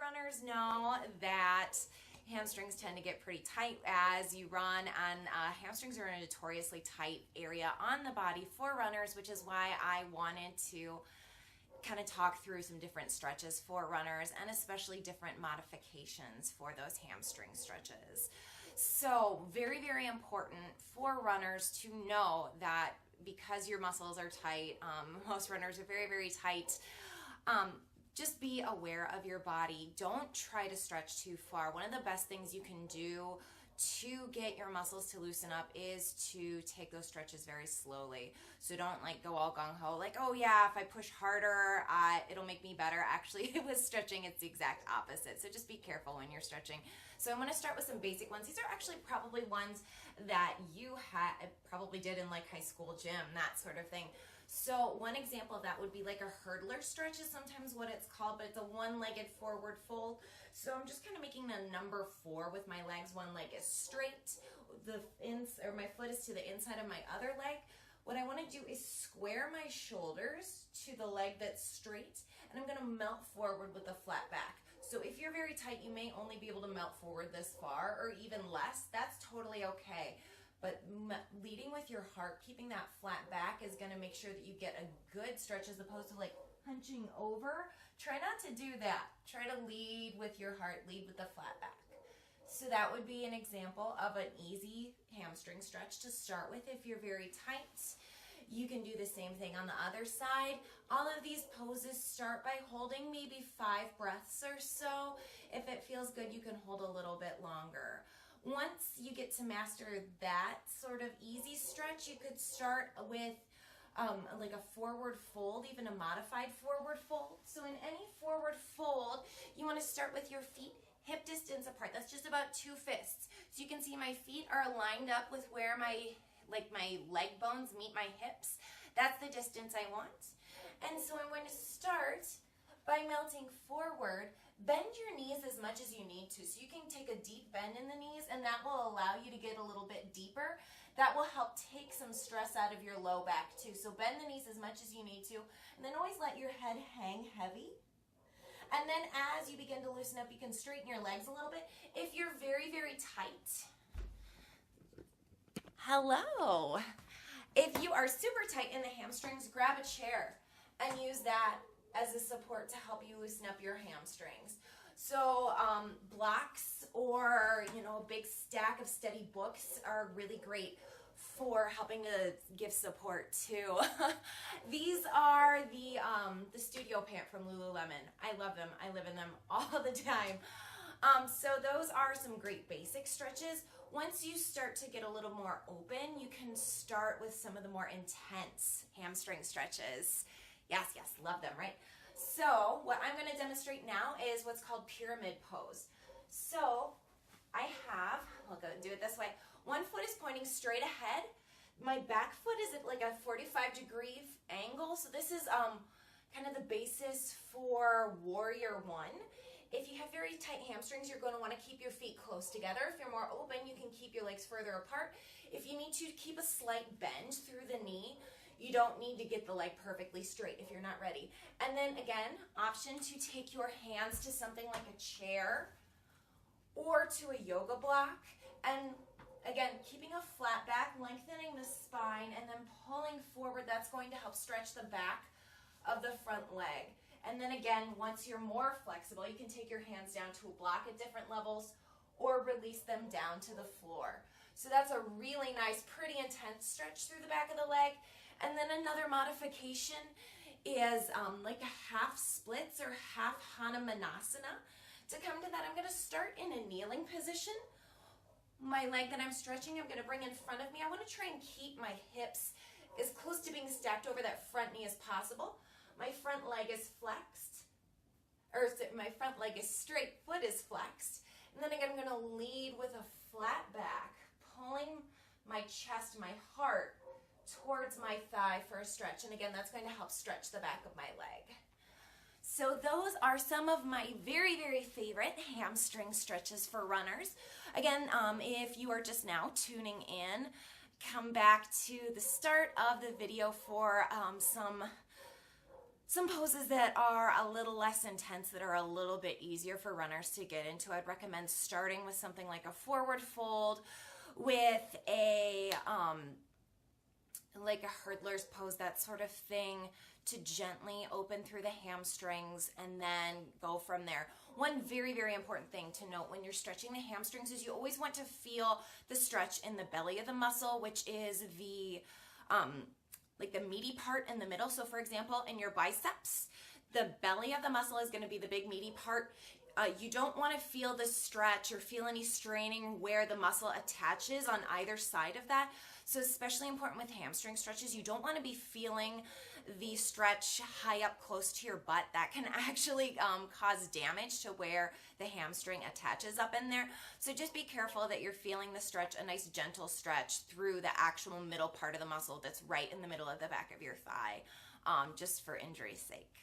runners know that hamstrings tend to get pretty tight as you run, and hamstrings are a notoriously tight area on the body for runners, which is why I wanted to kind of talk through some different stretches for runners and especially different modifications for those hamstring stretches. So very, very important for runners to know that because your muscles are tight, most runners are very, very tight, just be aware of your body. Don't try to stretch too far. One of the best things you can do to get your muscles to loosen up is to take those stretches very slowly. So don't like go all gung-ho like, oh yeah, if I push harder, it'll make me better. Actually, with stretching, it's the exact opposite. So just be careful when you're stretching. So I'm going to start with some basic ones. These are actually probably ones that you probably did in like high school gym, that sort of thing. So one example of that would be like a hurdler stretch is sometimes what it's called, but it's a one-legged forward fold. So I'm just kind of making a number 4 with my legs. One leg is straight, my foot is to the inside of my other leg. What I want to do is square my shoulders to the leg that's straight, and I'm going to melt forward with a flat back. So if you're very tight, you may only be able to melt forward this far or even less. That's totally okay. But leading with your heart, keeping that flat back is going to make sure that you get a good stretch as opposed to like hunching over. Try not to do that. Try to lead with your heart, lead with the flat back. So that would be an example of an easy hamstring stretch to start with if you're very tight. You can do the same thing on the other side. All of these poses start by holding maybe 5 breaths or so. If it feels good, you can hold a little bit longer. Once you get to master that sort of easy stretch, you could start with like a forward fold, even a modified forward fold. So in any forward fold, you want to start with your feet hip distance apart. That's just about 2 fists. So you can see my feet are lined up with where my leg bones meet my hips. That's the distance I want. And so I'm going to start by melting forward. Bend your knees as much as you need to. So you can take a deep bend in the knees, and that will allow you to get a little bit deeper. That will help take some stress out of your low back too. So bend the knees as much as you need to, and then always let your head hang heavy. And then as you begin to loosen up, you can straighten your legs a little bit. If you're very, very tight, hello. If you are super tight in the hamstrings, grab a chair and use that as a support to help you loosen up your hamstrings. So blocks or a big stack of study books are really great for helping to give support too. These are the studio pant from Lululemon. I love them. I live in them all the time. So those are some great basic stretches. Once you start to get a little more open, you can start with some of the more intense hamstring stretches. Yes, love them, right? So what I'm going to demonstrate now is what's called pyramid pose. So I'll go do it this way. One foot is pointing straight ahead. My back foot is at like a 45-degree angle. So this is kind of the basis for warrior 1. If you have very tight hamstrings, you're going to want to keep your feet close together. If you're more open, you can keep your legs further apart. If you need to keep a slight bend through the knee, you don't need to get the leg perfectly straight if you're not ready. And then again, option to take your hands to something like a chair or to a yoga block. And again, keeping a flat back, lengthening the spine, and then pulling forward. That's going to help stretch the back of the front leg. And then again, once you're more flexible, you can take your hands down to a block at different levels or release them down to the floor. So that's a really nice, pretty intense stretch through the back of the leg. And then another modification is like a half splits or half Hanumanasana. To come to that, I'm going to start in a kneeling position. My leg that I'm stretching, I'm going to bring in front of me. I want to try and keep my hips as close to being stacked over that front knee as possible. My front leg is flexed, or my front leg is straight, foot is flexed. And then again, I'm going to lead with a flat back, pulling my chest, my heart, towards my thigh for a stretch. And again, that's going to help stretch the back of my leg. So those are some of my very, very favorite hamstring stretches for runners. Again, if you are just now tuning in, come back to the start of the video for some some poses that are a little less intense, that are a little bit easier for runners to get into. I'd recommend starting with something like a forward fold with a like a hurdler's pose, that sort of thing, to gently open through the hamstrings and then go from there. One very, very important thing to note when you're stretching the hamstrings is you always want to feel the stretch in the belly of the muscle, which is the like the meaty part in the middle. So for example, in your biceps, the belly of the muscle is going to be the big meaty part. You don't want to feel the stretch or feel any straining where the muscle attaches on either side of that. So especially important with hamstring stretches, you don't want to be feeling the stretch high up close to your butt. That can actually cause damage to where the hamstring attaches up in there. So just be careful that you're feeling the stretch, a nice gentle stretch through the actual middle part of the muscle that's right in the middle of the back of your thigh, just for injury's sake.